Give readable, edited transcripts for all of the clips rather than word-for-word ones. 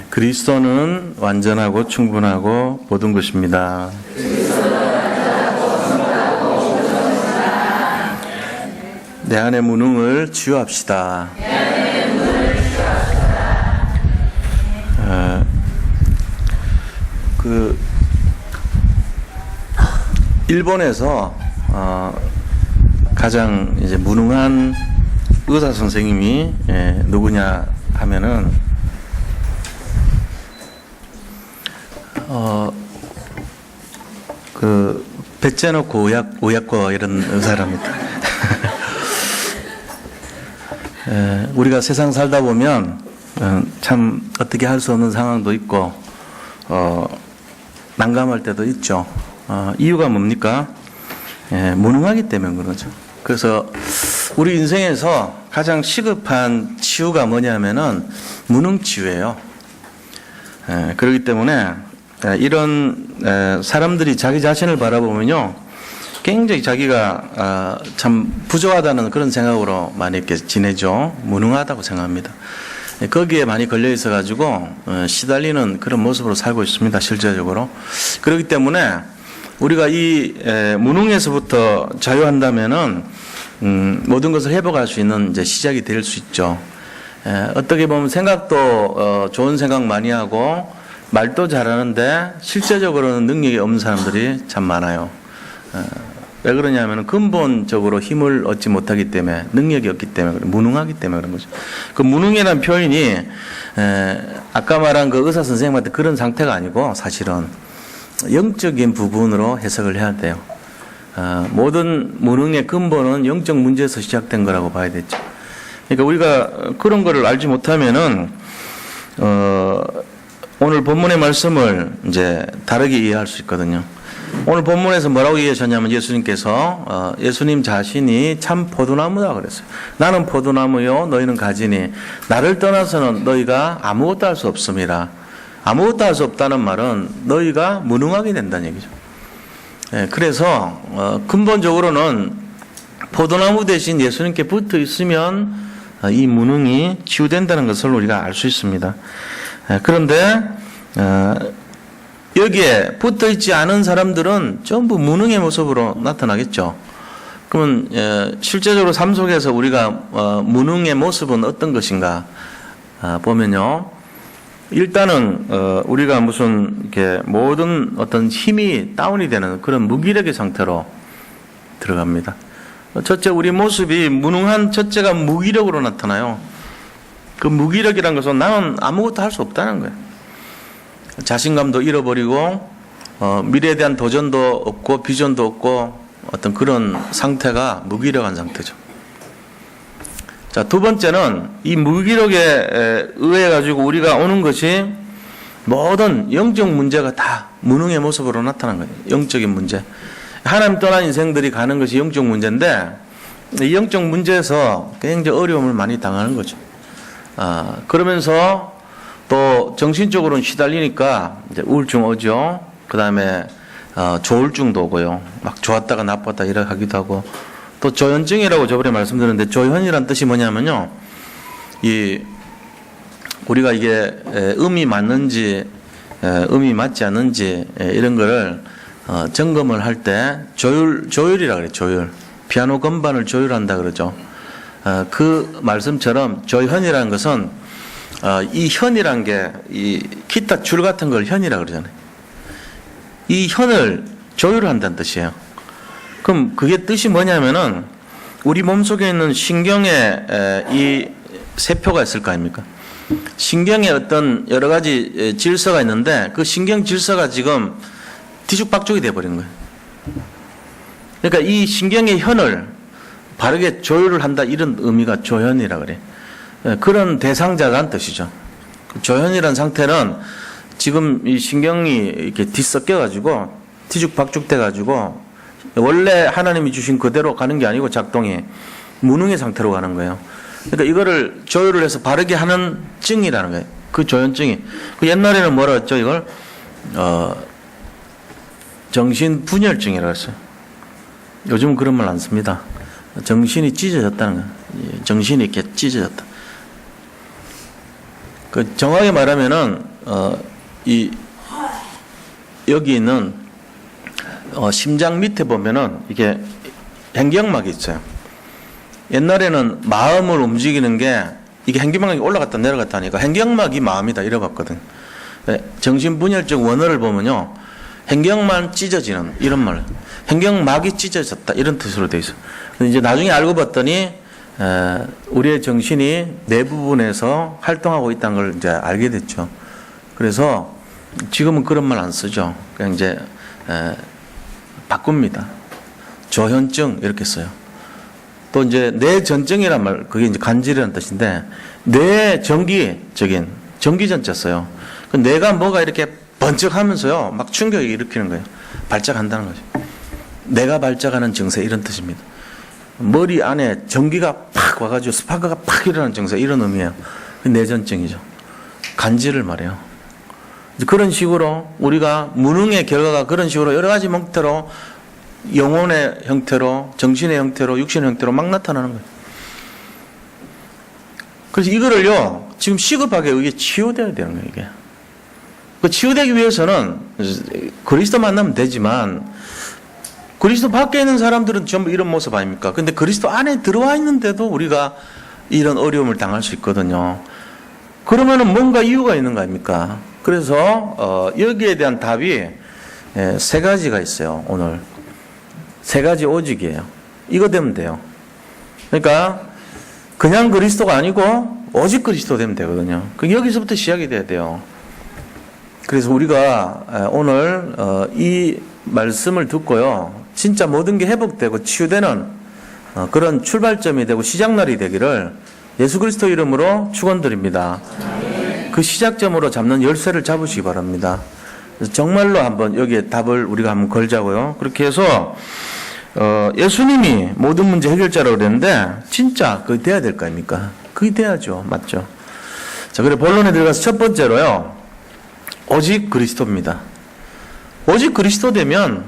그리스도는 완전하고 충분하고 모든 것입니다. 내 안의 무능을 치유합시다. 일본에서 가장 이제 무능한 의사 선생님이 누구냐 하면은 배째놓고 의학과 이런 의사랍니다. 우리가 세상 살다 보면 참 어떻게 할 수 없는 상황도 있고 난감할 때도 있죠. 이유가 뭡니까? 무능하기 때문에 그러죠. 그래서 우리 인생에서 가장 시급한 치유가 뭐냐면은 무능치유예요. 그렇기 때문에 이런 사람들이 자기 자신을 바라보면요, 굉장히 자기가 참 부족하다는 그런 생각으로 많이 이렇게 지내죠. 무능하다고 생각합니다. 거기에 많이 걸려 있어 가지고 시달리는 그런 모습으로 살고 있습니다, 실제적으로. 그렇기 때문에 우리가 이 무능에서부터 자유한다면은 모든 것을 회복할 수 있는 이제 시작이 될 수 있죠. 어떻게 보면 생각도 좋은 생각 많이 하고 말도 잘하는데 실제적으로는 능력이 없는 사람들이 참 많아요. 왜 그러냐면 근본적으로 힘을 얻지 못하기 때문에, 능력이 없기 때문에, 무능하기 때문에 그런 거죠. 그 무능이라는 표현이 아까 말한 그 의사 선생님한테 그런 상태가 아니고 사실은 영적인 부분으로 해석을 해야 돼요. 모든 무능의 근본은 영적 문제에서 시작된 거라고 봐야 되죠. 그러니까 우리가 그런 거를 알지 못하면은 오늘 본문의 말씀을 이제 다르게 이해할 수 있거든요. 오늘 본문에서 뭐라고 이해하셨냐면 예수님께서 예수님 자신이 참 포도나무다 그랬어요. 나는 포도나무요 너희는 가지니 나를 떠나서는 너희가 아무것도 할 수 없음이라. 아무것도 할 수 없다는 말은 너희가 무능하게 된다는 얘기죠. 그래서 근본적으로는 포도나무 대신 예수님께 붙어 있으면 이 무능이 치유된다는 것을 우리가 알 수 있습니다. 그런데 여기에 붙어 있지 않은 사람들은 전부 무능의 모습으로 나타나겠죠. 그러면 실제적으로 삶 속에서 우리가 무능의 모습은 어떤 것인가 보면요, 일단은 우리가 무슨 이렇게 모든 어떤 힘이 다운이 되는 그런 무기력의 상태로 들어갑니다. 첫째, 우리 모습이 무능한 첫째가 무기력으로 나타나요. 그 무기력이란 것은 나는 아무것도 할 수 없다는 거예요. 자신감도 잃어버리고 미래에 대한 도전도 없고 비전도 없고 어떤 그런 상태가 무기력한 상태죠. 자, 두 번째는 이 무기력에 의해 가지고 우리가 오는 것이 모든 영적 문제가 다 무능의 모습으로 나타난 거예요. 영적인 문제. 하나님 떠난 인생들이 가는 것이 영적 문제인데 이 영적 문제에서 굉장히 어려움을 많이 당하는 거죠. 그러면서 또 정신적으로는 시달리니까 이제 우울증 오죠. 그 다음에 조울증도 오고요. 막 좋았다가 나빴다 이렇게 하기도 하고, 또 조현증이라고 저번에 말씀드렸는데 조현이란 뜻이 뭐냐면요, 우리가 이게 음이 맞는지 음이 맞지 않는지 이런 거를 점검을 할 때 조율이라고 그래요. 조율. 피아노 건반을 조율한다 그러죠. 그 말씀처럼 조현이라는 것은 이 현이란 게 이 기타 줄 같은 걸 현이라고 그러잖아요. 이 현을 조율한다는 뜻이에요. 그럼 그게 뜻이 뭐냐면은 우리 몸속에 있는 신경에 이 세포가 있을 거 아닙니까? 신경에 어떤 여러 가지 질서가 있는데 그 신경 질서가 지금 뒤죽박죽이 돼버리는 거예요. 그러니까 이 신경의 현을 바르게 조율을 한다, 이런 의미가 조현이라 그래요. 그런 대상자라는 뜻이죠. 조현이라는 상태는 지금 이 신경이 이렇게 뒤섞여가지고 뒤죽박죽돼가지고 원래 하나님이 주신 그대로 가는 게 아니고 작동이 무능의 상태로 가는 거예요. 그러니까 이거를 조율을 해서 바르게 하는 증이라는 거예요. 그 조현증이. 그 옛날에는 뭐라 했죠? 이걸 정신분열증이라고 했어요. 요즘은 그런 말 안 씁니다. 정신이 찢어졌다는 거예요. 정신이 이렇게 찢어졌다. 그 정확하게 말하면은 여기 있는 심장 밑에 보면은 이게 행경막이 있어요. 옛날에는 마음을 움직이는 게 이게 행경막이 올라갔다 내려갔다 하니까 행경막이 마음이다 이래봤거든. 정신분열증 원어를 보면요, 행경만 찢어지는 이런 말, 행경막이 찢어졌다 이런 뜻으로 돼 있어. 근데 이제 나중에 알고 봤더니 우리의 정신이 내 부분에서 활동하고 있다는 걸 이제 알게 됐죠. 그래서 지금은 그런 말 안 쓰죠. 그냥 이제 바꿉니다. 조현증 이렇게 써요. 또 이제 뇌전증이란 말, 그게 이제 간질이라는 뜻인데, 뇌 전기적인 전기전자 써요. 그 뇌가 뭐가 이렇게 번쩍하면서요, 막 충격을 일으키는 거예요. 발작한다는 거죠. 뇌가 발작하는 증세 이런 뜻입니다. 머리 안에 전기가 팍 와가지고 스파크가 팍 일어나는 증세 이런 의미예요. 뇌전증이죠. 간질을 말해요. 그런 식으로 우리가 무능의 결과가 그런 식으로 여러 가지 형태로, 영혼의 형태로, 정신의 형태로, 육신의 형태로 막 나타나는 거예요. 그래서 이거를요, 지금 시급하게 이게 치유되어야 되는 거예요, 이게. 그 치유되기 위해서는 그리스도 만나면 되지만, 그리스도 밖에 있는 사람들은 전부 이런 모습 아닙니까? 근데 그리스도 안에 들어와 있는데도 우리가 이런 어려움을 당할 수 있거든요. 그러면은 뭔가 이유가 있는 거 아닙니까? 그래서 여기에 대한 답이 세 가지가 있어요. 오늘 세 가지 오직이에요. 이거 되면 돼요. 그러니까 그냥 그리스도가 아니고 오직 그리스도 되면 되거든요. 여기서부터 시작이 돼야 돼요. 그래서 우리가 오늘 이 말씀을 듣고요, 진짜 모든 게 회복되고 치유되는 그런 출발점이 되고 시작날이 되기를 예수 그리스도 이름으로 축원드립니다. 그 시작점으로 잡는 열쇠를 잡으시기 바랍니다. 그래서 정말로 한번 여기에 답을 우리가 한번 걸자고요. 그렇게 해서 예수님이 모든 문제 해결자라고 그랬는데 진짜 그게 돼야 될 거 아닙니까? 그게 돼야죠. 맞죠? 자, 그래 본론에 들어가서 첫 번째로요, 오직 그리스도입니다. 오직 그리스도 되면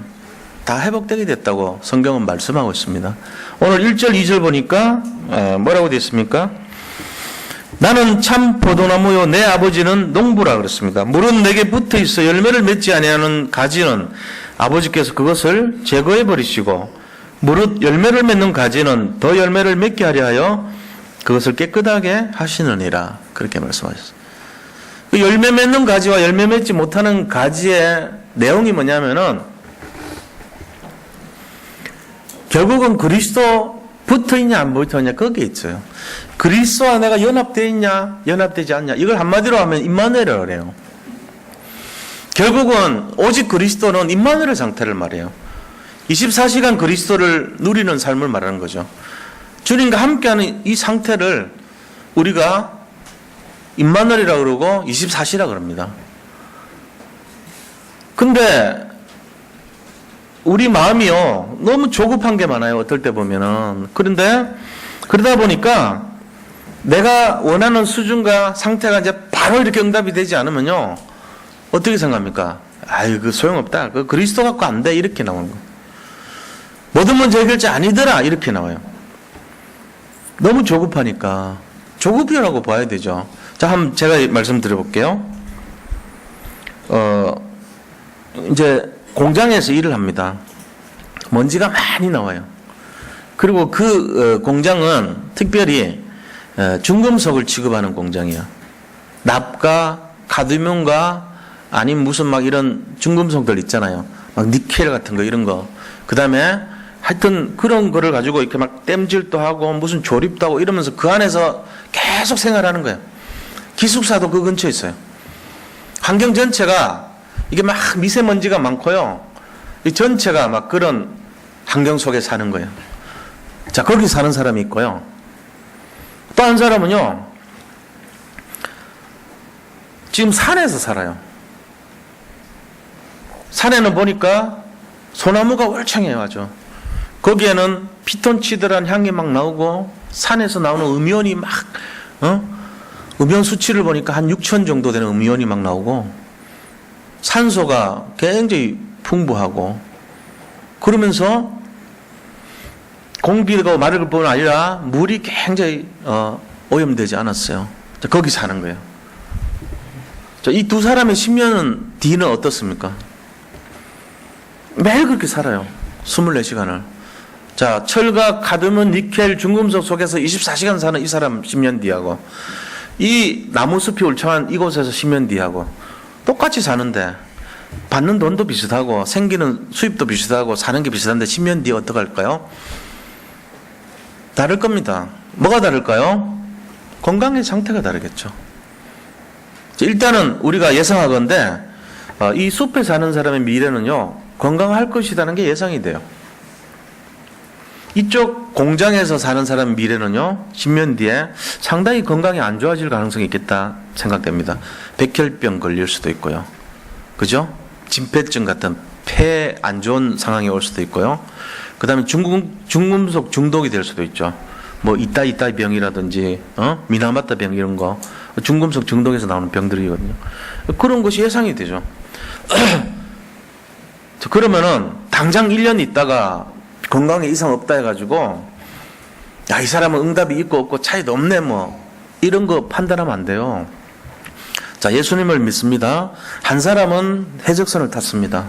다 회복되게 됐다고 성경은 말씀하고 있습니다. 오늘 1절 2절 보니까 뭐라고 되어 있습니까? 나는 참 포도나무요 내 아버지는 농부라 그랬습니다. 물은 내게 붙어 있어 열매를 맺지 아니하는 가지는 아버지께서 그것을 제거해 버리시고, 무릇 열매를 맺는 가지는 더 열매를 맺게 하려 하여 그것을 깨끗하게 하시느니라. 그렇게 말씀하셨어요. 그 열매 맺는 가지와 열매 맺지 못하는 가지의 내용이 뭐냐면은, 결국은 그리스도 붙어 있냐 안 붙어 있냐 거기에 있어요. 그리스도와 내가 연합되어 있냐 연합되지 않냐, 이걸 한마디로 하면 임마누엘이라고 그래요. 결국은 오직 그리스도는 임마누엘 상태를 말해요. 24시간 그리스도를 누리는 삶을 말하는 거죠. 주님과 함께하는 이 상태를 우리가 임마누엘이라고 그러고 24시라고 그럽니다. 근데 우리 마음이요, 너무 조급한 게 많아요. 어떨 때 보면은. 그런데 그러다 보니까 내가 원하는 수준과 상태가 이제 바로 이렇게 응답이 되지 않으면요, 어떻게 생각합니까? 아유, 그 소용없다. 그 그리스도 갖고 안 돼. 이렇게 나오는 거. 모든 문제 해결자 아니더라. 이렇게 나와요. 너무 조급하니까. 조급이라고 봐야 되죠. 자, 한번 제가 말씀드려볼게요. 이제 공장에서 일을 합니다. 먼지가 많이 나와요. 그리고 그 공장은 특별히 중금속을 취급하는 공장이야. 납과 카드뮴과 아닌 무슨 막 이런 중금속들 있잖아요. 막 니켈 같은 거 이런 거. 그 다음에 하여튼 그런 거를 가지고 이렇게 막 땜질도 하고 무슨 조립도 하고 이러면서 그 안에서 계속 생활하는 거예요. 기숙사도 그 근처에 있어요. 환경 전체가 이게 막 미세먼지가 많고요. 이 전체가 막 그런 환경 속에 사는 거예요. 자, 거기 사는 사람이 있고요. 또 한 사람은요, 지금 산에서 살아요. 산에는 보니까 소나무가 울창해요, 아주. 거기에는 피톤치드란 향이 막 나오고, 산에서 나오는 음이온이 막, 음이온 수치를 보니까 한 6천 정도 되는 음이온이 막 나오고, 산소가 굉장히 풍부하고, 그러면서 공기가 마를 뿐 아니라 물이 굉장히 오염되지 않았어요. 거기 사는 거예요. 이 두 사람의 10년 뒤는 어떻습니까? 매일 그렇게 살아요. 24시간을. 자, 철과 카드뮴, 니켈, 중금속 속에서 24시간 사는 이 사람 10년 뒤하고, 이 나무숲이 울창한 이곳에서 10년 뒤하고 똑같이 사는데 받는 돈도 비슷하고 생기는 수입도 비슷하고 사는 게 비슷한데 10년 뒤에 어떡할까요? 다를 겁니다. 뭐가 다를까요? 건강의 상태가 다르겠죠. 일단은 우리가 예상하건대 이 숲에 사는 사람의 미래는요, 건강할 것이라는 게 예상이 돼요. 이쪽 공장에서 사는 사람 미래는요, 10년 뒤에 상당히 건강이 안 좋아질 가능성이 있겠다 생각됩니다. 백혈병 걸릴 수도 있고요. 그죠? 진폐증 같은 폐 안 좋은 상황이 올 수도 있고요. 그 다음에 중금속 중독이 될 수도 있죠. 뭐 이따이 병이라든지 미나마타 병 이런 거 중금속 중독에서 나오는 병들이거든요. 그런 것이 예상이 되죠. 그러면은 당장 1년 있다가 건강에 이상 없다 해가지고 야, 이 사람은 응답이 있고 없고 차이도 없네 뭐 이런 거 판단하면 안 돼요. 자, 예수님을 믿습니다. 한 사람은 해적선을 탔습니다.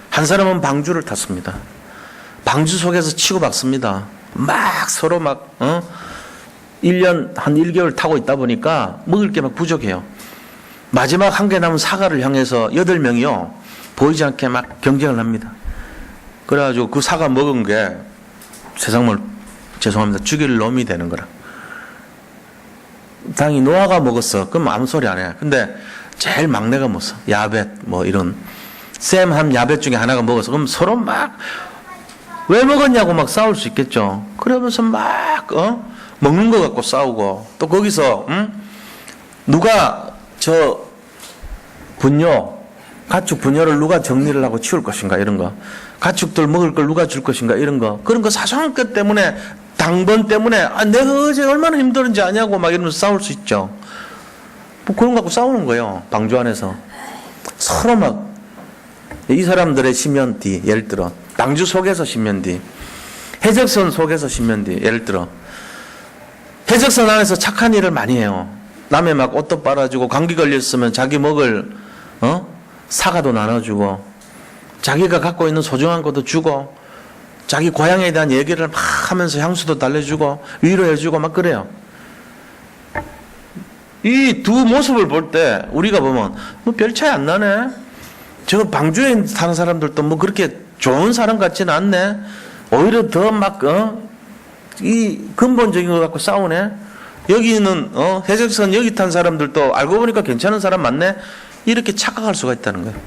한 사람은 방주를 탔습니다. 방주 속에서 치고받습니다. 막 서로 막 1년 한 1개월 타고 있다 보니까 먹을 게 막 부족해요. 마지막 한 개 남은 사과를 향해서 8명이요 보이지 않게 막 경쟁을 합니다. 그래가지고 그 사과 먹은 게 세상을 죄송합니다 죽일 놈이 되는 거라. 당연히 노아가 먹었어. 그럼 아무 소리 안 해. 근데 제일 막내가 먹었어. 야벳 뭐 이런 셈 한 야벳 중에 하나가 먹었어. 그럼 서로 막 왜 먹었냐고 막 싸울 수 있겠죠. 그러면서 막 먹는 거 갖고 싸우고 또 거기서 누가 저 분뇨 가축 분뇨를 누가 정리를 하고 치울 것인가 이런 거, 가축들 먹을 걸 누가 줄 것인가 이런 거, 그런 거 사소한 것 때문에 당번 때문에 내가 어제 얼마나 힘들은지 아냐고 막 이러면서 싸울 수 있죠. 뭐 그런 거 갖고 싸우는 거예요. 방주 안에서 서로 막 이 사람들의 10년 뒤 예를 들어 방주 속에서 10년 뒤 해적선 속에서 10년 뒤 예를 들어 해적선 안에서 착한 일을 많이 해요. 남의 막 옷도 빨아주고 감기 걸렸으면 자기 먹을 사과도 나눠주고 자기가 갖고 있는 소중한 것도 주고 자기 고향에 대한 얘기를 막 하면서 향수도 달래주고 위로해주고 막 그래요. 이 두 모습을 볼 때 우리가 보면 뭐 별 차이 안 나네. 저 방주에 사는 사람들도 뭐 그렇게 좋은 사람 같지는 않네. 오히려 더 막 이 근본적인 거 갖고 싸우네. 여기는 해적선 여기 탄 사람들도 알고 보니까 괜찮은 사람 많네. 이렇게 착각할 수가 있다는 거예요.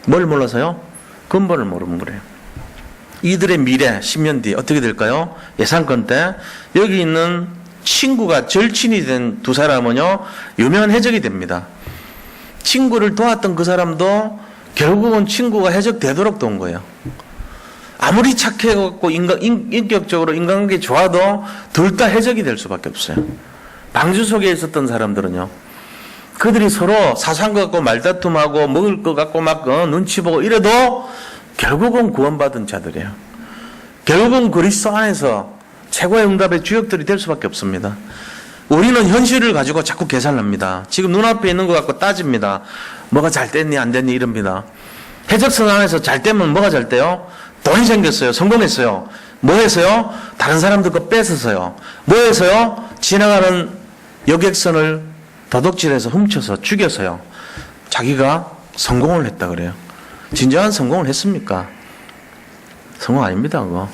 뭘 몰라서요? 근본을 모르는 거래요. 이들의 미래 10년 뒤 어떻게 될까요? 예상컨 때 여기 있는 친구가 절친이 된 두 사람은요 유명한 해적이 됩니다. 친구를 도왔던 그 사람도 결국은 친구가 해적 되도록 도운 거예요. 아무리 착해갖고 인격적으로 인간관계 좋아도 둘 다 해적이 될 수밖에 없어요. 방주 속에 있었던 사람들은요 그들이 서로 사소한 것 갖고 말다툼하고 먹을 것 갖고 막 눈치 보고 이래도 결국은 구원받은 자들이에요. 결국은 그리스도 안에서 최고의 응답의 주역들이 될 수밖에 없습니다. 우리는 현실을 가지고 자꾸 계산을 합니다. 지금 눈앞에 있는 것 갖고 따집니다. 뭐가 잘 됐니 안 됐니 이럽니다. 해적선 안에서 잘 되면 뭐가 잘 돼요? 돈이 생겼어요. 성공했어요. 뭐 해서요? 다른 사람들 거 뺏어서요. 뭐 해서요? 지나가는 여객선을 도둑질해서 훔쳐서 죽여서요. 자기가 성공을 했다 그래요. 진정한 성공을 했습니까? 성공 아닙니다. 그거.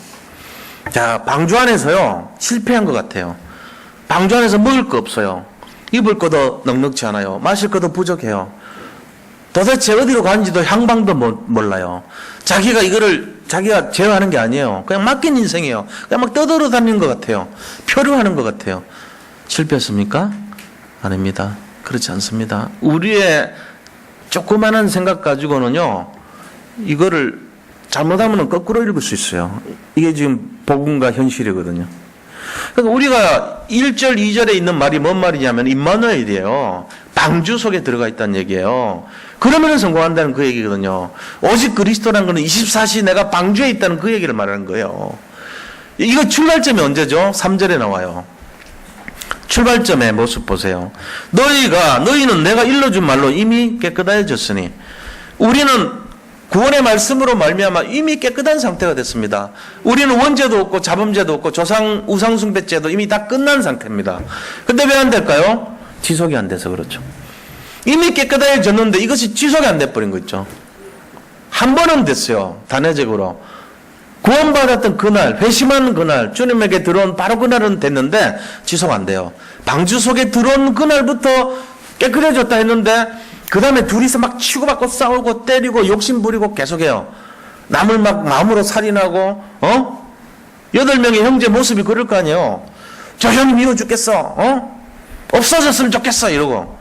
자, 방주 안에서요 실패한 것 같아요. 방주 안에서 먹을 거 없어요. 입을 것도 넉넉지 않아요. 마실 것도 부족해요. 도대체 어디로 가는지도 향방도 몰라요. 자기가 이거를 자기가 제어하는 게 아니에요. 그냥 맡긴 인생이에요. 그냥 막 떠들어 다니는 것 같아요. 표류하는 것 같아요. 실패했습니까? 아닙니다. 그렇지 않습니다. 우리의 조그마한 생각 가지고는요 이거를 잘못하면 거꾸로 읽을 수 있어요. 이게 지금 복음과 현실이거든요. 그러니까 우리가 1절 2절에 있는 말이 뭔 말이냐면 임마누엘이에요. 방주 속에 들어가 있다는 얘기예요. 그러면 성공한다는 그 얘기거든요. 오직 그리스도라는 것은 24시 내가 방주에 있다는 그 얘기를 말하는 거예요. 이거 출발점이 언제죠? 3절에 나와요. 출발점의 모습 보세요. 너희는 내가 일러준 말로 이미 깨끗해졌으니 우리는 구원의 말씀으로 말미암아 이미 깨끗한 상태가 됐습니다. 우리는 원죄도 없고 자범죄도 없고 우상숭배죄도 이미 다 끝난 상태입니다. 근데 왜 안 될까요? 지속이 안 돼서 그렇죠. 이미 깨끗해졌는데 이것이 지속이 안 돼버린 거 있죠. 한 번은 됐어요. 단회적으로. 구원받았던 그날, 회심한 그날, 주님에게 들어온 바로 그날은 됐는데 지속 안 돼요. 방주 속에 들어온 그날부터 깨끗해졌다 했는데 그 다음에 둘이서 막 치고받고 싸우고 때리고 욕심 부리고 계속해요. 남을 막 마음으로 살인하고 8명의 형제 모습이 그럴 거 아니에요. 저 형이 미워 죽겠어. 없어졌으면 좋겠어 이러고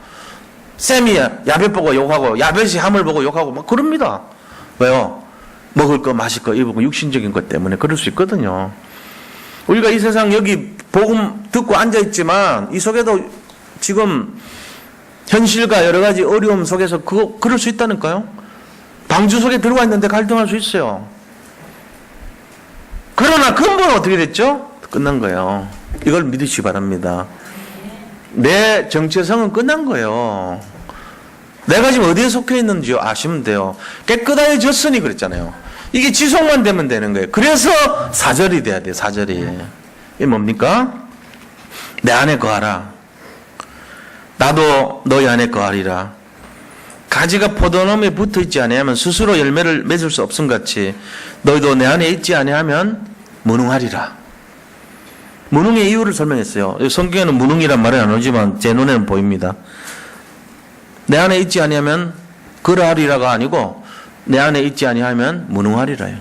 쌤이 야벳 보고 욕하고 야벳이 함을 보고 욕하고 막 그럽니다. 왜요? 먹을 거 마실 거 입을 거 육신적인 것 때문에 그럴 수 있거든요. 우리가 이 세상 여기 복음 듣고 앉아있지만 이 속에도 지금 현실과 여러 가지 어려움 속에서 그럴 수 있다니까요. 방주 속에 들어와 있는데 갈등할 수 있어요. 그러나 근본은 어떻게 됐죠? 끝난 거예요. 이걸 믿으시기 바랍니다. 내 정체성은 끝난 거예요. 내가 지금 어디에 속해 있는지 아시면 돼요. 깨끗해졌으니 그랬잖아요. 이게 지속만 되면 되는 거예요. 그래서 사절이 돼야 돼요. 사절이. 이게 뭡니까? 내 안에 거하라. 나도 너희 안에 거하리라. 가지가 포도나무에 붙어 있지 아니하면 스스로 열매를 맺을 수 없음 같이 너희도 내 안에 있지 아니하면 무능하리라. 무능의 이유를 설명했어요. 성경에는 무능이란 말은 안 오지만 제 눈에는 보입니다. 내 안에 있지 아니하면 그러하리라가 아니고 내 안에 있지 아니하면 무능하리라요.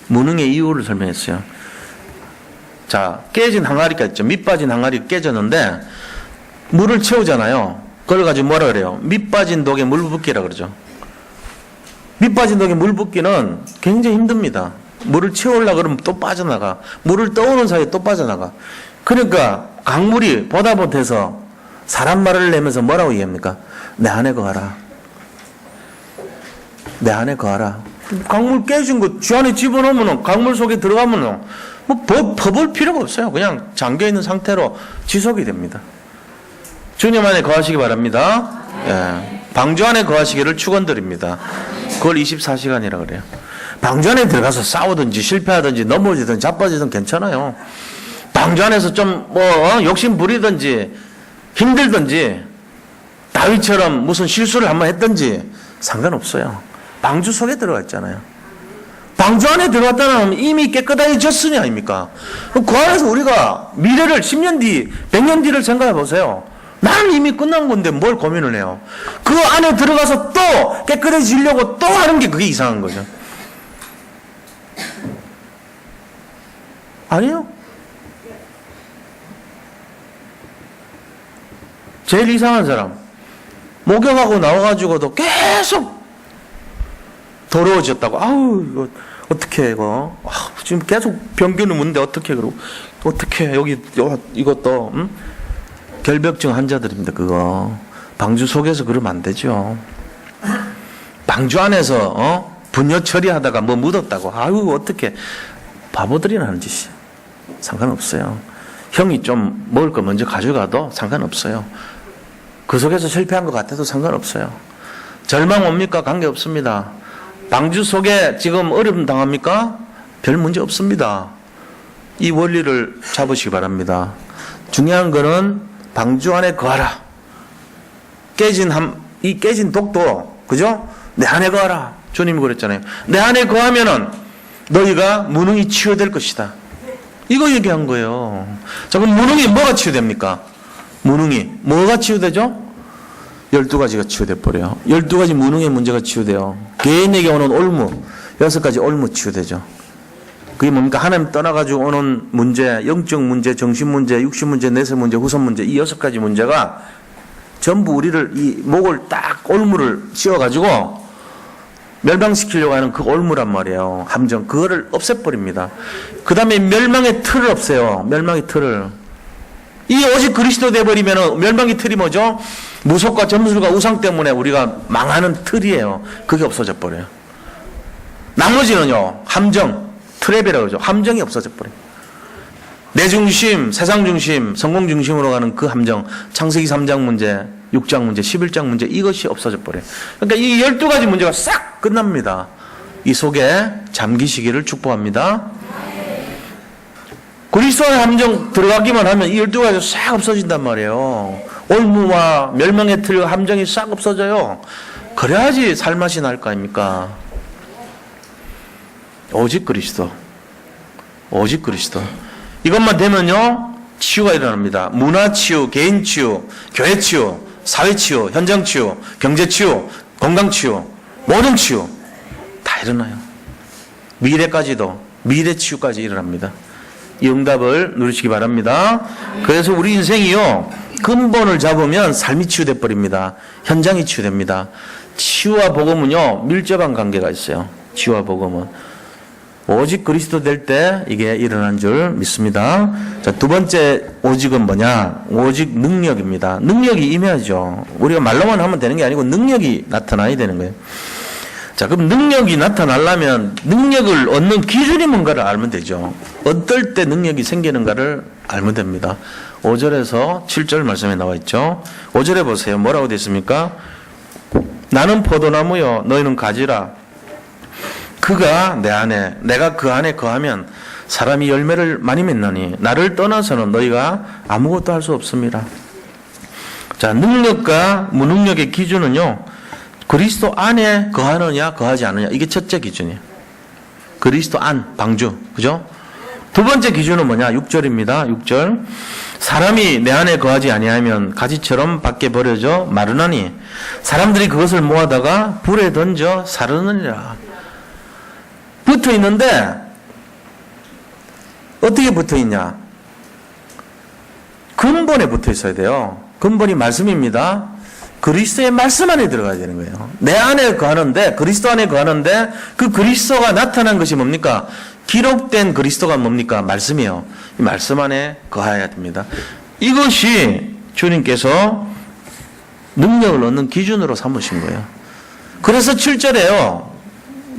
무능의 이유를 설명했어요. 자, 깨진 항아리가 있죠. 밑 빠진 항아리가 깨졌는데 물을 채우잖아요. 그걸 가지고 뭐라 그래요? 밑 빠진 독에 물 붓기라 그러죠. 밑 빠진 독에 물 붓기는 굉장히 힘듭니다. 물을 채우려고 그러면 또 빠져나가. 물을 떠오는 사이에 또 빠져나가. 그러니까 강물이 보다 못해서 사람 말을 내면서 뭐라고 얘기합니까? 내 안에 거하라. 내 안에 거하라. 강물 깨진 거 쥐 안에 집어넣으면 강물 속에 들어가면 뭐 퍼볼 필요가 없어요. 그냥 잠겨있는 상태로 지속이 됩니다. 주님 안에 거하시기 바랍니다. 예. 방주 안에 거하시기를 축원드립니다. 그걸 24시간이라 그래요. 방주 안에 들어가서 싸우든지 실패하든지 넘어지든 자빠지든 괜찮아요. 방주 안에서 좀 욕심 부리든지 힘들든지 다윗처럼 무슨 실수를 한번 했든지 상관없어요. 방주 속에 들어가 있잖아요. 방주 안에 들어갔다는 이미 깨끗해졌으니 아닙니까? 그 안에서 우리가 미래를 10년 뒤, 100년 뒤를 생각해 보세요. 나는 이미 끝난 건데 뭘 고민을 해요. 그 안에 들어가서 또 깨끗해지려고 또 하는 게 그게 이상한 거죠. 아니요. 제일 이상한 사람. 목욕하고 나와가지고도 계속 더러워졌다고. 아우, 이거, 어떡해, 이거. 지금 계속 변기는 문데 어떡해, 그러고. 어떡해, 여기, 이것도, 결벽증 환자들입니다, 그거. 방주 속에서 그러면 안 되죠. 방주 안에서, 분뇨 처리하다가 뭐 묻었다고. 아유, 어떡해. 바보들이나 하는 짓이에요. 상관없어요. 형이 좀 먹을 거 먼저 가져가도 상관없어요. 그 속에서 실패한 것 같아도 상관없어요. 절망 옵니까? 관계없습니다. 방주 속에 지금 어려움 당합니까? 별 문제 없습니다. 이 원리를 잡으시기 바랍니다. 중요한 거는 방주 안에 거하라. 이 깨진 독도, 그죠? 내 안에 거하라. 주님이 그랬잖아요. 내 안에 거하면은 너희가 무능히 치유될 것이다. 이거 얘기한 거예요. 자, 그럼 무능이 뭐가 치유됩니까? 무능이. 뭐가 치유되죠? 12가지가 치유돼 버려요. 12가지 무능의 문제가 치유돼요. 개인에게 오는 올무, 6가지 올무 치유되죠. 그게 뭡니까? 하나님 떠나가지고 오는 문제, 영적 문제, 정신 문제, 육신 문제, 내세 문제, 후선 문제, 이 6가지 문제가 전부 우리를 이 목을 딱 올무를 씌워가지고 멸망시키려고 하는 그 올무란 말이에요. 함정. 그거를 없애버립니다. 그 다음에 멸망의 틀을 없애요. 멸망의 틀을. 이게 오직 그리스도 돼버리면 멸망의 틀이 뭐죠? 무속과 점술과 우상 때문에 우리가 망하는 틀이에요. 그게 없어져 버려요. 나머지는요, 함정, 트랩이라고 그러죠. 함정이 없어져 버려요. 내 중심, 세상 중심, 성공 중심으로 가는 그 함정, 창세기 3장 문제, 6장 문제, 11장 문제, 이것이 없어져 버려요. 그러니까 이 12가지 문제가 싹 끝납니다. 이 속에 잠기시기를 축복합니다. 그리스도의 함정 들어가기만 하면 이 12가지가 싹 없어진단 말이에요. 올무와 멸망의 틀 함정이 싹 없어져요. 그래야지 살맛이 날 거 아닙니까? 오직 그리스도. 오직 그리스도. 이것만 되면요, 치유가 일어납니다. 문화 치유, 개인 치유, 교회 치유, 사회 치유, 현장 치유, 경제 치유, 건강 치유, 모든 치유 다 일어나요. 미래까지도, 미래 치유까지 일어납니다. 이 응답을 누리시기 바랍니다. 그래서 우리 인생이요, 근본을 잡으면 삶이 치유돼 버립니다. 현장이 치유됩니다. 치유와 복음은요, 밀접한 관계가 있어요. 치유와 복음은. 오직 그리스도 될 때 이게 일어난 줄 믿습니다. 자, 두 번째 오직은 뭐냐? 오직 능력입니다. 능력이 임해야죠. 우리가 말로만 하면 되는 게 아니고 능력이 나타나야 되는 거예요. 자, 그럼 능력이 나타나려면 능력을 얻는 기준이 뭔가를 알면 되죠. 어떨 때 능력이 생기는가를 알면 됩니다. 5절에서 7절 말씀에 나와 있죠. 5절에 보세요. 뭐라고 되어 있습니까? 나는 포도나무요, 너희는 가지라. 그가 내 안에, 내가 그 안에 거하면 사람이 열매를 많이 맺나니 나를 떠나서는 너희가 아무것도 할 수 없습니다. 자, 능력과 무능력의 기준은요, 그리스도 안에 거하느냐 거하지 않느냐, 이게 첫째 기준이에요. 그리스도 안, 방주, 그죠? 두 번째 기준은 뭐냐? 6절입니다. 6절. 사람이 내 안에 거하지 아니하면 가지처럼 밖에 버려져 마르나니 사람들이 그것을 모아다가 불에 던져 사르느니라. 붙어 있는데 어떻게 붙어 있냐? 근본에 붙어 있어야 돼요. 근본이 말씀입니다. 그리스도의 말씀 안에 들어가야 되는 거예요. 내 안에 거하는데, 그리스도 안에 거하는데 그 그리스도가 나타난 것이 뭡니까? 기록된 그리스도가 뭡니까? 말씀이요. 이 말씀 안에 거해야 됩니다. 이것이 주님께서 능력을 얻는 기준으로 삼으신 거예요. 그래서 7절에요.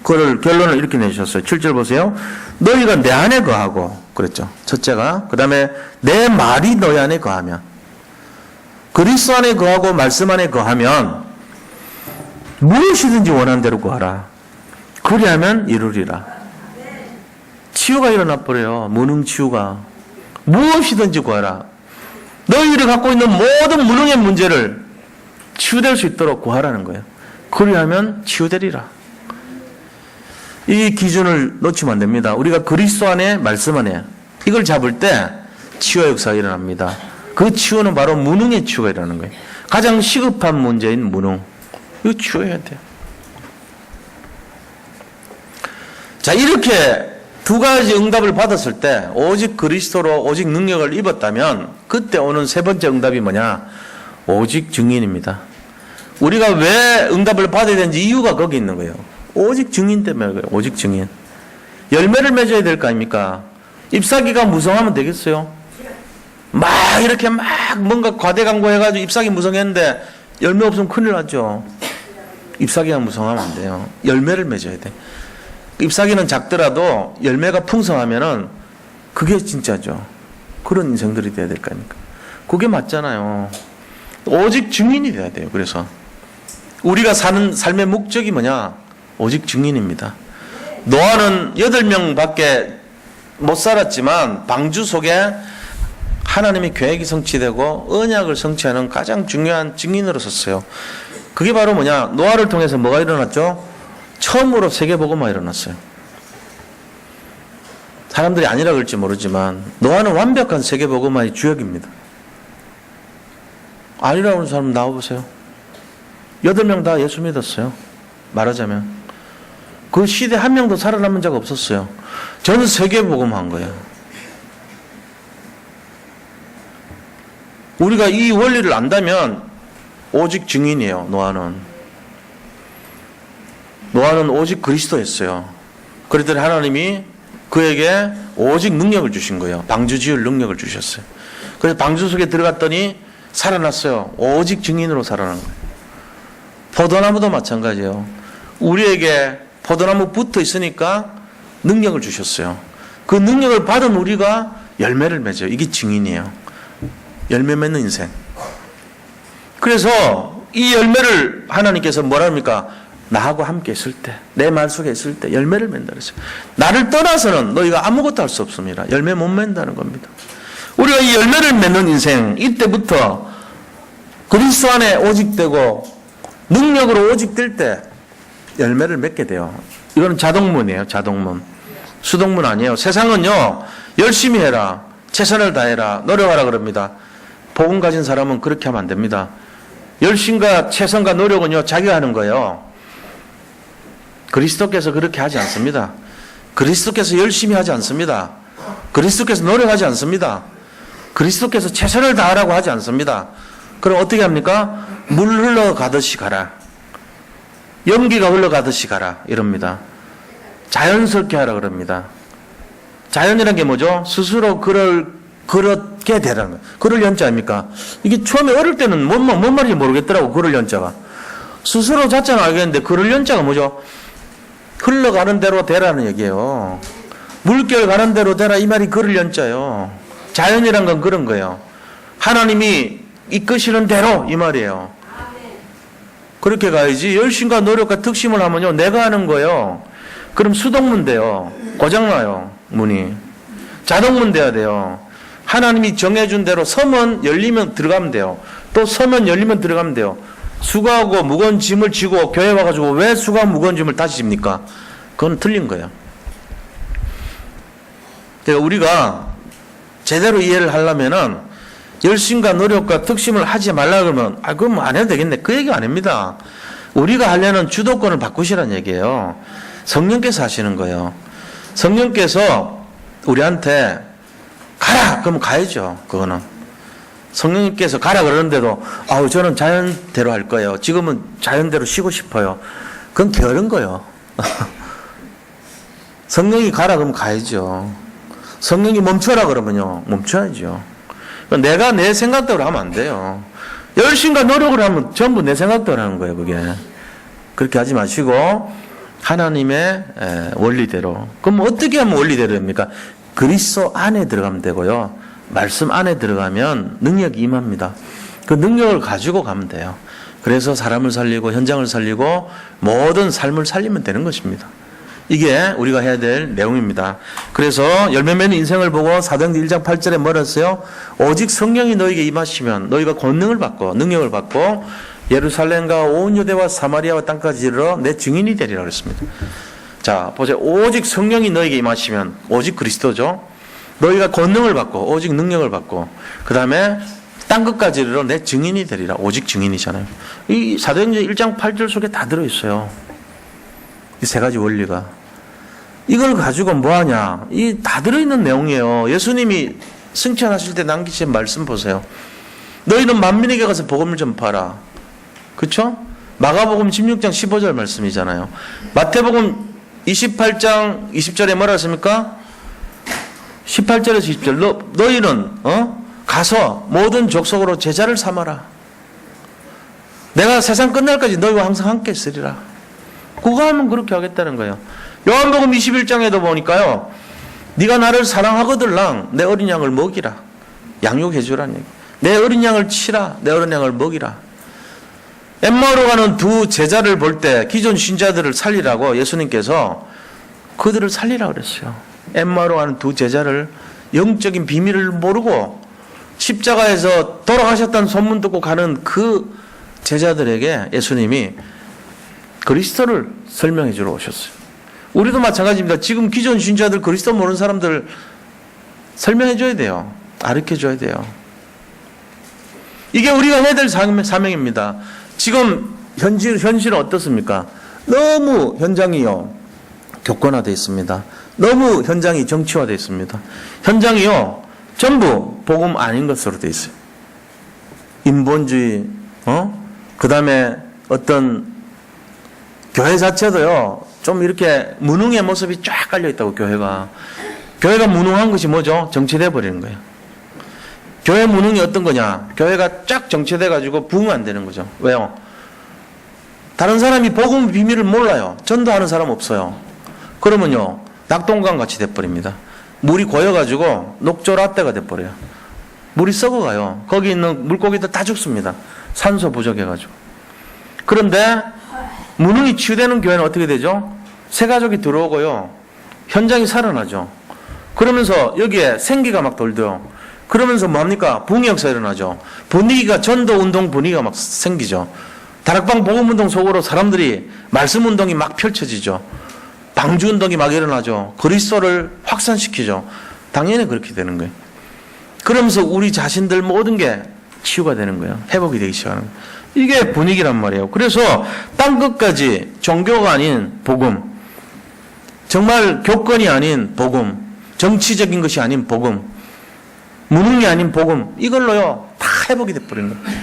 그걸 결론을 이렇게 내주셨어요. 7절 보세요. 너희가 내 안에 거하고, 그랬죠. 첫째가. 그 다음에 내 말이 너희 안에 거하면, 그리스도 안에 거하고 말씀 안에 거하면 무엇이든지 원하는 대로 거하라. 그리하면 이루리라. 치유가 일어나 버려요. 무능 치유가. 무엇이든지 구하라. 너희들이 갖고 있는 모든 무능의 문제를 치유될 수 있도록 구하라는 거예요. 그리하면 치유되리라. 이 기준을 놓치면 안 됩니다. 우리가 그리스도 안에 말씀 안에 이걸 잡을 때 치유의 역사가 일어납니다. 그 치유는 바로 무능의 치유가 일어나는 거예요. 가장 시급한 문제인 무능. 이거 치유해야 돼요. 자, 이렇게 두 가지 응답을 받았을 때 오직 그리스도로 오직 능력을 입었다면 그때 오는 세 번째 응답이 뭐냐? 오직 증인입니다. 우리가 왜 응답을 받아야 되는지 이유가 거기 있는 거예요. 오직 증인 때문에 그래요. 오직 증인. 열매를 맺어야 될 거 아닙니까? 잎사귀가 무성하면 되겠어요? 막 이렇게 막 뭔가 과대광고해가지고 잎사귀 무성했는데 열매 없으면 큰일 나죠. 잎사귀가 무성하면 안 돼요. 열매를 맺어야 돼. 잎사귀는 작더라도 열매가 풍성하면은 그게 진짜죠. 그런 인생들이 돼야 될 거 아닙니까? 그게 맞잖아요. 오직 증인이 돼야 돼요. 그래서 우리가 사는 삶의 목적이 뭐냐? 오직 증인입니다. 노아는 8명밖에 못 살았지만 방주 속에 하나님의 계획이 성취되고 언약을 성취하는 가장 중요한 증인으로 섰어요. 그게 바로 뭐냐? 노아를 통해서 뭐가 일어났죠? 처음으로 세계복음화가 일어났어요. 사람들이 아니라 그럴지 모르지만 노아는 완벽한 세계복음화의 주역입니다. 아니라고 하는 사람 나와보세요. 8명 다 예수 믿었어요. 말하자면 그 시대 한 명도 살아남은 자가 없었어요. 전 세계복음화한 거예요. 우리가 이 원리를 안다면 오직 증인이에요. 노아는 오직 그리스도였어요. 그랬더니 하나님이 그에게 오직 능력을 주신 거예요. 방주 지을 능력을 주셨어요. 그래서 방주 속에 들어갔더니 살아났어요. 오직 증인으로 살아난 거예요. 포도나무도 마찬가지예요. 우리에게 포도나무 붙어 있으니까 능력을 주셨어요. 그 능력을 받은 우리가 열매를 맺어요. 이게 증인이에요. 열매 맺는 인생. 그래서 이 열매를 하나님께서 뭐라 합니까? 나하고 함께 있을 때, 내 말 속에 있을 때 열매를 맺는다 그랬어요. 나를 떠나서는 너희가 아무것도 할 수 없습니다. 열매 못 맺는다는 겁니다. 우리가 이 열매를 맺는 인생, 이때부터 그리스도 안에 오직되고 능력으로 오직될 때 열매를 맺게 돼요. 이건 자동문이에요. 자동문. 수동문 아니에요. 세상은요, 열심히 해라, 최선을 다해라, 노력하라 그럽니다. 복음 가진 사람은 그렇게 하면 안 됩니다. 열심과 최선과 노력은요, 자기가 하는 거예요. 그리스도께서 그렇게 하지 않습니다. 그리스도께서 열심히 하지 않습니다. 그리스도께서 노력하지 않습니다. 그리스도께서 최선을 다하라고 하지 않습니다. 그럼 어떻게 합니까? 물 흘러가듯이 가라. 연기가 흘러가듯이 가라. 이럽니다. 자연스럽게 하라 그럽니다. 자연이란 게 뭐죠? 스스로 그렇게 되라는 거예요. 그럴 연자입니까? 이게 처음에 어릴 때는 뭔 말인지 모르겠더라고. 그럴 연자가. 스스로 자체는 알겠는데 그럴 연자가 뭐죠? 흘러가는 대로 되라는 얘기예요. 물결 가는 대로 되라 이 말이 그럴 연자예요. 자연이란 건 그런 거예요. 하나님이 이끄시는 대로 이 말이에요. 그렇게 가야지. 열심과 노력과 특심을 하면요, 내가 하는 거예요. 그럼 수동문 돼요. 고장나요, 문이. 자동문 돼야 돼요. 하나님이 정해준 대로 서면 열리면 들어가면 돼요. 또 서면 열리면 들어가면 돼요. 수고하고 무거운 짐을 지고 교회 와가지고 왜 수고하고 무거운 짐을 다시 집니까? 그건 틀린 거예요. 그러니까 우리가 제대로 이해를 하려면은 열심과 노력과 특심을 하지 말라 그러면 그럼 안 해도 되겠네. 그 얘기 아닙니다. 우리가 하려는 주도권을 바꾸시라는 얘기예요. 성령께서 하시는 거예요. 성령께서 우리한테 가라! 그러면 가야죠. 그거는. 성령님께서 가라 그러는데도 저는 자연대로 할 거예요. 지금은 자연대로 쉬고 싶어요. 그건 게으른 거예요. 성령이 가라 그러면 가야죠. 성령이 멈춰라 그러면요, 멈춰야죠. 내가 내 생각대로 하면 안 돼요. 열심과 노력을 하면 전부 내 생각대로 하는 거예요, 그게. 그렇게 하지 마시고 하나님의 원리대로. 그럼 어떻게 하면 원리대로 됩니까? 그리스도 안에 들어가면 되고요. 말씀 안에 들어가면 능력이 임합니다. 그 능력을 가지고 가면 돼요. 그래서 사람을 살리고 현장을 살리고 모든 삶을 살리면 되는 것입니다. 이게 우리가 해야 될 내용입니다. 그래서 열매 맺는 인생을 보고 사도행전 1장 8절에 뭐라 했어요? 오직 성령이 너에게 임하시면 너희가 권능을 받고 능력을 받고 예루살렘과 온 유대와 사마리아와 땅까지 이르러 내 증인이 되리라 그랬습니다. 자, 보세요. 오직 성령이 너에게 임하시면 오직 그리스도죠. 너희가 권능을 받고 오직 능력을 받고 그 다음에 땅 끝까지 이르러 내 증인이 되리라. 오직 증인이잖아요. 이 사도행전 1장 8절 속에 다 들어있어요. 이 세 가지 원리가. 이걸 가지고 뭐하냐. 이 다 들어있는 내용이에요. 예수님이 승천하실 때 남기신 말씀 보세요. 너희는 만민에게 가서 복음을 전파하라. 그렇죠? 마가복음 16장 15절 말씀이잖아요. 마태복음 28장 20절에 뭐라 했습니까? 18절에서 20절. 너희는 가서 모든 족속으로 제자를 삼아라. 내가 세상 끝날까지 너희와 항상 함께 있으리라. 그거 하면 그렇게 하겠다는 거예요. 요한복음 21장에도 보니까요. 네가 나를 사랑하거들랑 내 어린 양을 먹이라. 양육해 주라는 얘기. 내 어린 양을 치라. 내 어린 양을 먹이라. 엠마오로 가는 두 제자를 볼 때 기존 신자들을 살리라고 예수님께서 그들을 살리라 그랬어요. 엠마오로 가는 두 제자를 영적인 비밀을 모르고 십자가에서 돌아가셨다는 소문 듣고 가는 그 제자들에게 예수님이 그리스도를 설명해 주러 오셨어요. 우리도 마찬가지입니다. 지금 기존 신자들 그리스도 모르는 사람들 설명해 줘야 돼요. 가르쳐 줘야 돼요. 이게 우리가 해야 될 사명입니다. 지금 현실은 어떻습니까? 너무 현장이요 격권화되어 있습니다. 너무 현장이 정치화되어 있습니다. 현장이요 전부 복음 아닌 것으로 되어 있어요. 인본주의, 그 다음에 어떤 교회 자체도요 좀 이렇게 무능의 모습이 쫙 깔려 있다고. 교회가 무능한 것이 뭐죠? 정체돼 버리는 거예요. 교회 무능이 어떤 거냐? 교회가 쫙 정체돼 가지고 부흥 안 되는 거죠. 왜요? 다른 사람이 복음 비밀을 몰라요. 전도하는 사람 없어요. 그러면요 낙동강 같이 돼 버립니다. 물이 고여가지고 녹조라떼가 돼버려요. 물이 썩어가요. 거기 있는 물고기들 다 죽습니다. 산소 부족해가지고. 그런데 무능이 치유되는 교회는 어떻게 되죠? 새 가족이 들어오고요. 현장이 살아나죠. 그러면서 여기에 생기가 막 돌죠. 그러면서 뭡니까? 붕의 역사 일어나죠. 분위기가 전도 운동 분위기가 막 생기죠. 다락방 복음 운동 속으로 사람들이 말씀 운동이 막 펼쳐지죠. 방주 운동이 막 일어나죠. 그리스도를 확산시키죠. 당연히 그렇게 되는 거예요. 그러면서 우리 자신들 모든 게 치유가 되는 거예요. 회복이 되기 시작하는 거예요. 이게 분위기란 말이에요. 그래서 땅 끝까지 종교가 아닌 복음, 정말 교권이 아닌 복음, 정치적인 것이 아닌 복음, 무능이 아닌 복음, 이걸로요 다 회복이 돼버리는 거예요.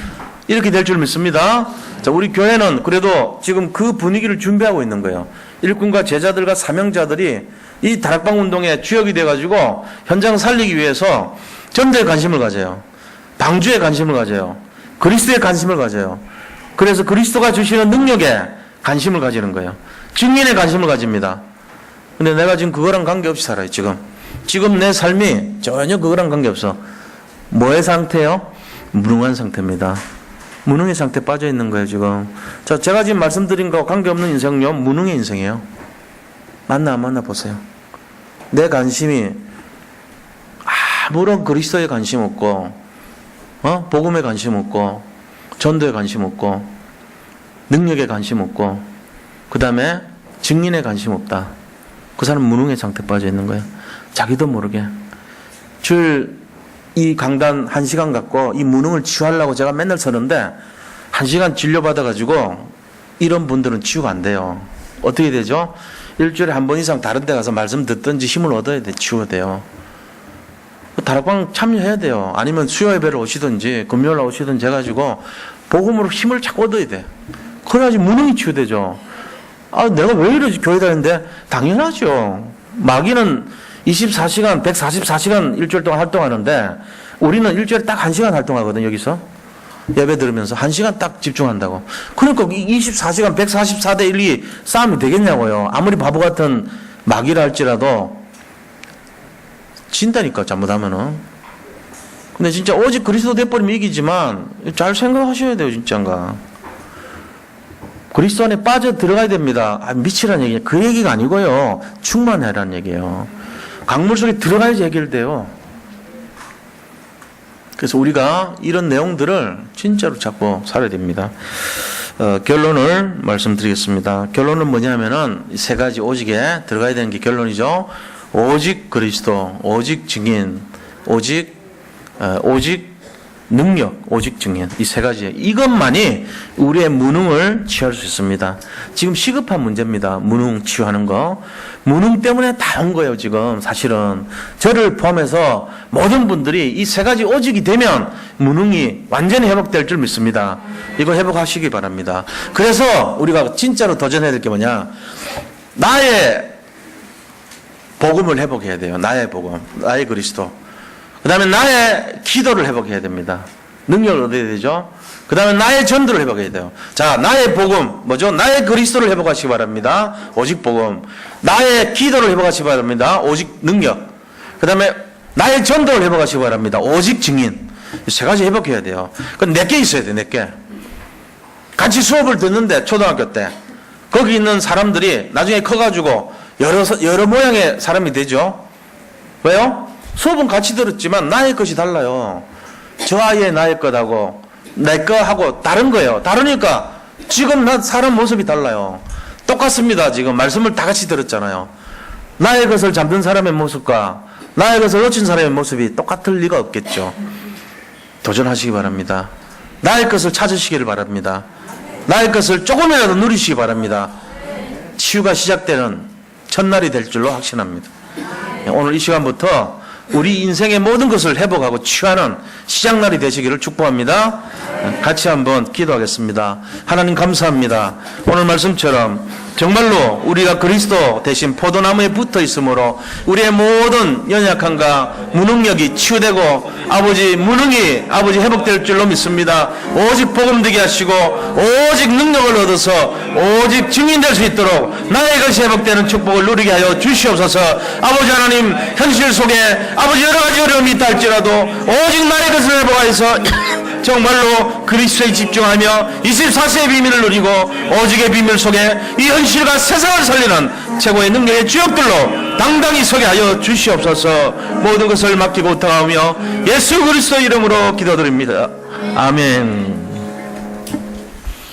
이렇게 될 줄 믿습니다. 자, 우리 교회는 그래도 지금 그 분위기를 준비하고 있는 거예요. 일꾼과 제자들과 사명자들이 이 다락방 운동의 주역이 돼가지고 현장 살리기 위해서 전도에 관심을 가져요. 방주에 관심을 가져요. 그리스도에 관심을 가져요. 그래서 그리스도가 주시는 능력에 관심을 가지는 거예요. 증인에 관심을 가집니다. 근데 내가 지금 그거랑 관계없이 살아요. 지금 내 삶이 전혀 그거랑 관계없어. 뭐의 상태요? 무능한 상태입니다. 무능의 상태에 빠져 있는 거예요, 지금. 자, 제가 지금 말씀드린 거와 관계없는 인생은요, 무능의 인생이에요. 만나 안 만나 보세요. 내 관심이 아무런 그리스도에 관심 없고, 복음에 관심 없고, 전도에 관심 없고, 능력에 관심 없고, 그 다음에 증인에 관심 없다. 그 사람 무능의 상태에 빠져 있는 거예요. 자기도 모르게. 이 강단 1시간 갖고 이 무능을 치유하려고 제가 맨날 서는데 1시간 진료받아가지고 이런 분들은 치유가 안 돼요. 어떻게 되죠? 일주일에 한 번 이상 다른 데 가서 말씀 듣든지 힘을 얻어야 돼. 치유가 돼요. 다락방 참여해야 돼요. 아니면 수요 예배를 오시든지 금요일 오시든지 해가지고 복음으로 힘을 자꾸 얻어야 돼. 그래야지 무능이 치유되죠. 내가 왜 이러지 교회 다니는데? 당연하죠. 마귀는 24시간, 144시간 일주일 동안 활동하는데 우리는 일주일에 딱 1시간 활동하거든, 여기서. 예배 들으면서 1시간 딱 집중한다고. 그러니까 24시간, 144대 1이 싸움이 되겠냐고요. 아무리 바보 같은 마귀라 할지라도 진다니까, 잘못하면은. 근데 진짜 오직 그리스도 돼버리면 이기지만 잘 생각하셔야 돼요, 진짜인가. 그리스도 안에 빠져 들어가야 됩니다. 미치라는 얘기예요. 그 얘기가 아니고요. 충만해라는 얘기예요. 강물 속에 들어가야지 해결돼요. 그래서 우리가 이런 내용들을 진짜로 잡고 살아야 됩니다. 결론을 말씀드리겠습니다. 결론은 뭐냐면은 세 가지 오직에 들어가야 되는 게 결론이죠. 오직 그리스도, 오직 증인, 오직 능력, 오직 증인. 이 세 가지. 이것만이 우리의 무능을 치유할 수 있습니다. 지금 시급한 문제입니다. 무능 치유하는 거. 무능 때문에 다 온 거예요, 지금. 사실은. 저를 포함해서 모든 분들이 이 세 가지 오직이 되면 무능이 완전히 회복될 줄 믿습니다. 이거 회복하시기 바랍니다. 그래서 우리가 진짜로 도전해야 될 게 뭐냐. 나의 복음을 회복해야 돼요. 나의 복음. 나의 그리스도. 그 다음에 나의 기도를 회복해야 됩니다. 능력을 얻어야 되죠. 그 다음에 나의 전도를 회복해야 돼요. 자, 나의 복음, 뭐죠? 나의 그리스도를 회복하시기 바랍니다. 오직 복음. 나의 기도를 회복하시기 바랍니다. 오직 능력. 그 다음에 나의 전도를 회복하시기 바랍니다. 오직 증인. 세 가지 회복해야 돼요. 그건 4개 있어야 돼, 4개. 같이 수업을 듣는데, 초등학교 때. 거기 있는 사람들이 나중에 커가지고 여러 모양의 사람이 되죠. 왜요? 수업은 같이 들었지만 나의 것이 달라요. 저 아이의 나의 것하고 내 거하고 다른 거예요. 다르니까 지금 나 사람 모습이 달라요. 똑같습니다. 지금 말씀을 다 같이 들었잖아요. 나의 것을 잠든 사람의 모습과 나의 것을 놓친 사람의 모습이 똑같을 리가 없겠죠. 도전하시기 바랍니다. 나의 것을 찾으시기를 바랍니다. 나의 것을 조금이라도 누리시기 바랍니다. 치유가 시작되는 첫날이 될 줄로 확신합니다. 오늘 이 시간부터 우리 인생의 모든 것을 회복하고 치유하는 시작날이 되시기를 축복합니다. 같이 한번 기도하겠습니다. 하나님 감사합니다. 오늘 말씀처럼 정말로 우리가 그리스도 대신 포도나무에 붙어 있으므로 우리의 모든 연약함과 무능력이 치유되고 아버지 무능이 아버지 회복될 줄로 믿습니다. 오직 복음 되게 하시고 오직 능력을 얻어서 오직 증인될 수 있도록 나의 것이 회복되는 축복을 누리게 하여 주시옵소서. 아버지 하나님, 현실 속에 아버지 여러 가지 어려움이 있다 할지라도 오직 나의 것을 회복하여서 정말로 그리스도에 집중하며 24세의 비밀을 누리고 오직의 비밀 속에 이 현실과 세상을 살리는 최고의 능력의 주역들로 당당히 서게 하여 주시옵소서. 모든 것을 맡기고 부탁하며 예수 그리스도 이름으로 기도드립니다. 아멘.